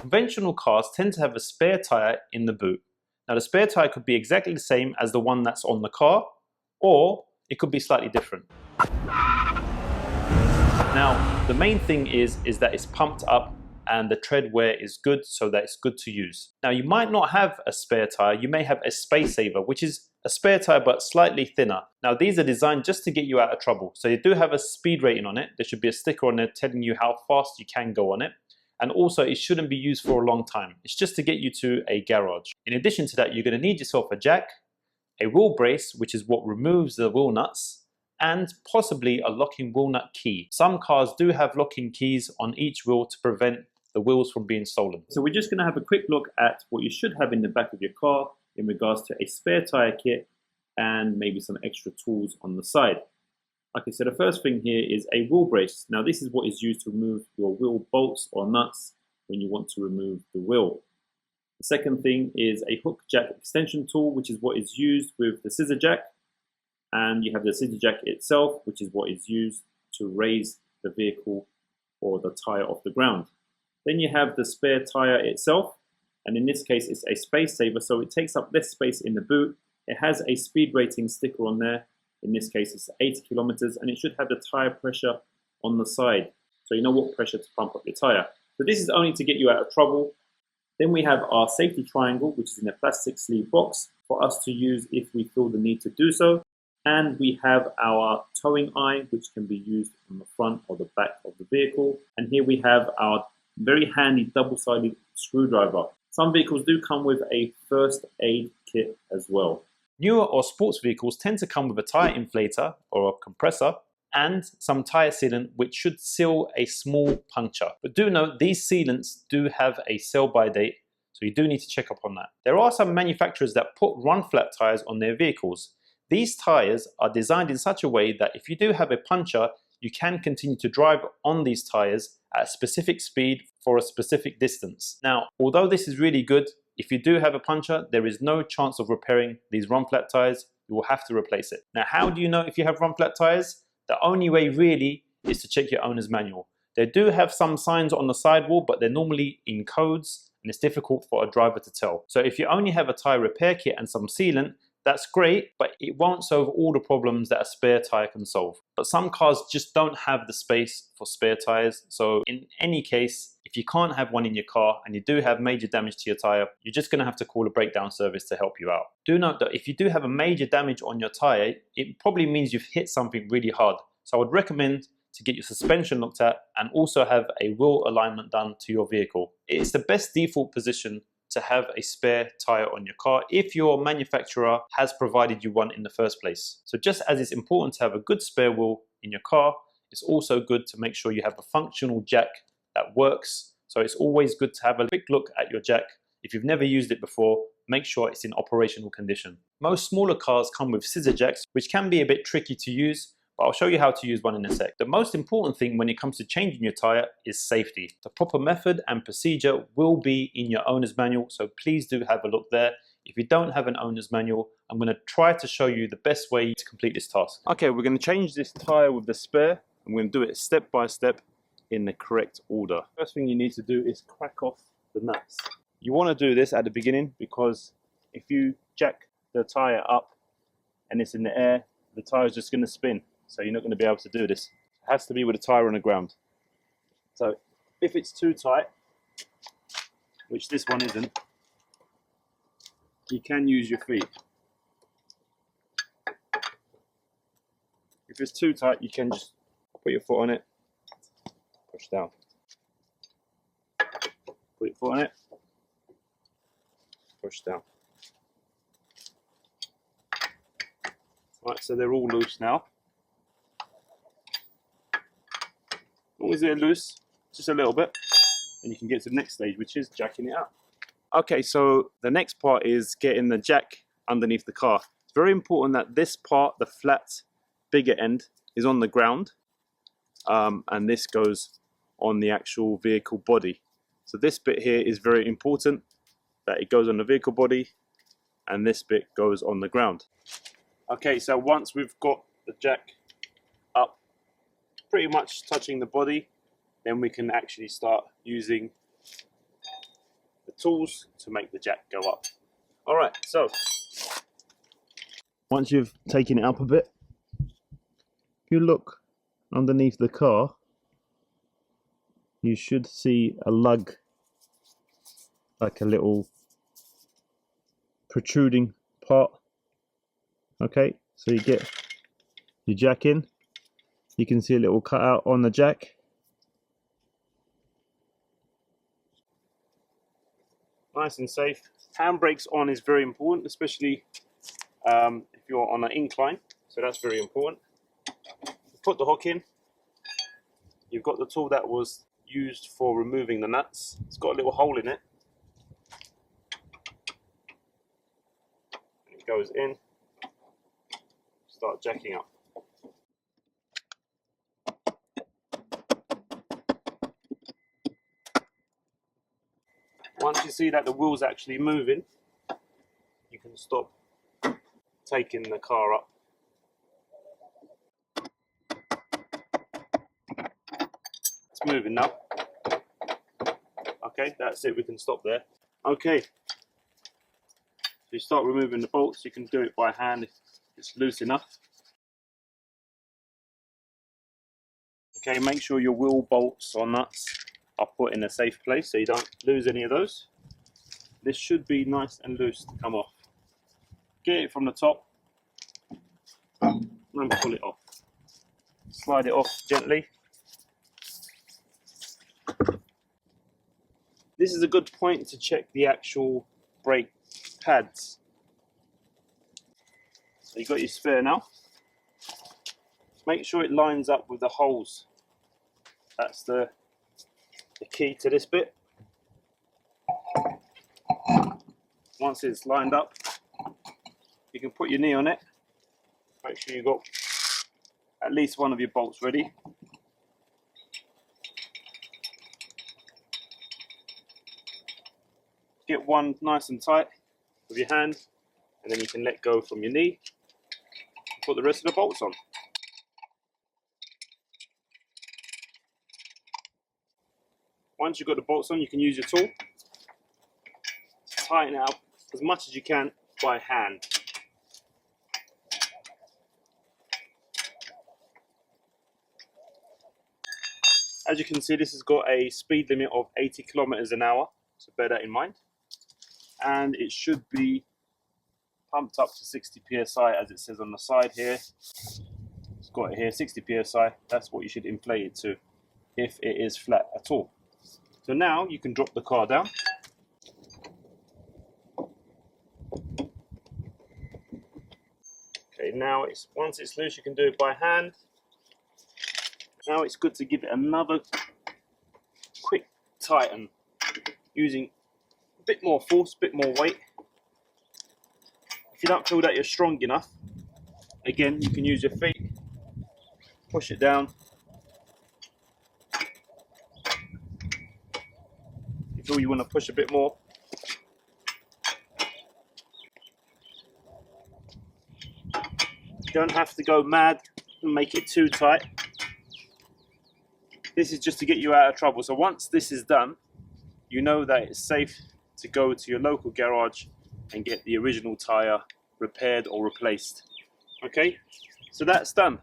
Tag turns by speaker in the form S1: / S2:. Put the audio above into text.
S1: Conventional cars tend to have a spare tyre in the boot. Now the spare tyre could be exactly the same as the one that's on the car, or it could be slightly different. Now the main thing is that it's pumped up and the tread wear is good, so that it's good to use. Now you might not have a spare tyre, you may have a space saver, which is a spare tyre but slightly thinner. Now these are designed just to get you out of trouble. So you do have a speed rating on it. There should be a sticker on there telling you how fast you can go on it. And also it shouldn't be used for a long time. It's just to get you to a garage. In addition to that, you're going to need yourself a jack, a wheel brace, which is what removes the wheel nuts, and possibly a locking wheel nut key. Some cars do have locking keys on each wheel to prevent the wheels from being stolen. So we're just going to have a quick look at what you should have in the back of your car in regards to a spare tyre kit and maybe some extra tools on the side. Like I said, the first thing here is a wheel brace. Now this is what is used to remove your wheel bolts or nuts when you want to remove the wheel. The second thing is a hook jack extension tool, which is what is used with the scissor jack. And you have the scissor jack itself, which is what is used to raise the vehicle or the tyre off the ground. Then you have the spare tyre itself, and in this case it's a space saver, so it takes up less space in the boot. It has a speed rating sticker on there. In this case it's 80 kilometers, and it should have the tyre pressure on the side, so you know what pressure to pump up your tyre. So this is only to get you out of trouble. Then we have our safety triangle, which is in a plastic sleeve box for us to use if we feel the need to do so. And we have our towing eye, which can be used on the front or the back of the vehicle. And here we have our very handy double-sided screwdriver. Some vehicles do come with a first aid kit as well. Newer or sports vehicles tend to come with a tyre inflator or a compressor and some tyre sealant, which should seal a small puncture. But do note, these sealants do have a sell-by date, so you do need to check up on that. There are some manufacturers that put run-flat tyres on their vehicles. These tyres are designed in such a way that if you do have a puncture, you can continue to drive on these tyres at a specific speed for a specific distance. Now, although this is really good, if you do have a puncture, there is no chance of repairing these run-flat tyres. You will have to replace it. Now, how do you know if you have run-flat tyres? The only way really is to check your owner's manual. They do have some signs on the sidewall, but they're normally in codes and it's difficult for a driver to tell. So if you only have a tyre repair kit and some sealant, that's great, but it won't solve all the problems that a spare tyre can solve. But some cars just don't have the space for spare tyres. So in any case, if you can't have one in your car and you do have major damage to your tyre, you're just going to have to call a breakdown service to help you out. Do note that if you do have a major damage on your tyre, it probably means you've hit something really hard. So I would recommend to get your suspension looked at and also have a wheel alignment done to your vehicle. It's the best default position to have a spare tyre on your car if your manufacturer has provided you one in the first place. So just as it's important to have a good spare wheel in your car, it's also good to make sure you have a functional jack that works. So it's always good to have a quick look at your jack. If you've never used it before, make sure it's in operational condition. Most smaller cars come with scissor jacks, which can be a bit tricky to use, but I'll show you how to use one in a sec. The most important thing when it comes to changing your tyre is safety. The proper method and procedure will be in your owner's manual, so please do have a look there. If you don't have an owner's manual, I'm going to try to show you the best way to complete this task. Okay, we're going to change this tyre with the spare. I'm going to do it step by step in the correct order. First thing you need to do is crack off the nuts. You want to do this at the beginning because if you jack the tyre up and it's in the air, the tyre is just going to spin. So you're not going to be able to do this. It has to be with a tyre on the ground. So if it's too tight, which this one isn't, you can use your feet. If it's too tight, you can just put your foot on it, push down. Put your foot on it, push down. Right, so they're all loose now. As long as they're loose, just a little bit, and you can get to the next stage, which is jacking it up. Okay, so the next part is getting the jack underneath the car. It's very important that this part, the flat, bigger end, is on the ground, and this goes on the actual vehicle body. So this bit here is very important, that it goes on the vehicle body, and this bit goes on the ground. Okay, so once we've got the jack up, pretty much touching the body, then we can actually start using tools to make the jack go up. Alright, so once you've taken it up a bit, if you look underneath the car, you should see a lug, like a little protruding part. Okay, so you get your jack in, you can see a little cutout on the jack. Nice and safe. Handbrakes on is very important, especially if you're on an incline, so that's very important. Put the hook in. You've got the tool that was used for removing the nuts. It's got a little hole in it. It goes in. Start jacking up. Once you see that the wheel's actually moving, you can stop taking the car up. It's moving now. Okay, that's it, we can stop there. Okay, so you start removing the bolts. You can do it by hand if it's loose enough. Okay, make sure your wheel bolts or nuts are put in a safe place so you don't lose any of those. This should be nice and loose to come off. Get it from the top and pull it off. Slide it off gently. This is a good point to check the actual brake pads. So you've got your spare now. Make sure it lines up with the holes. That's the key to this bit. Once it's lined up, you can put your knee on it. Make sure you've got at least one of your bolts ready. Get one nice and tight with your hand, and then you can let go from your knee. Put the rest of the bolts on. Once you've got the bolts on, you can use your tool. Tighten it up as much as you can by hand. As you can see, this has got a speed limit of 80 kilometers an hour, so bear that in mind. And it should be pumped up to 60 psi, as it says on the side here. It's got it here, 60 psi. That's what you should inflate it to if it is flat at all. So now you can drop the car down. Okay, now once it's loose, you can do it by hand. Now it's good to give it another quick tighten using a bit more force, a bit more weight. If you don't feel that you're strong enough, again, you can use your feet, push it down. If you feel you want to push a bit more, you don't have to go mad and make it too tight. This is just to get you out of trouble. So once this is done, you know that it's safe to go to your local garage and get the original tyre repaired or replaced. Okay, so that's done.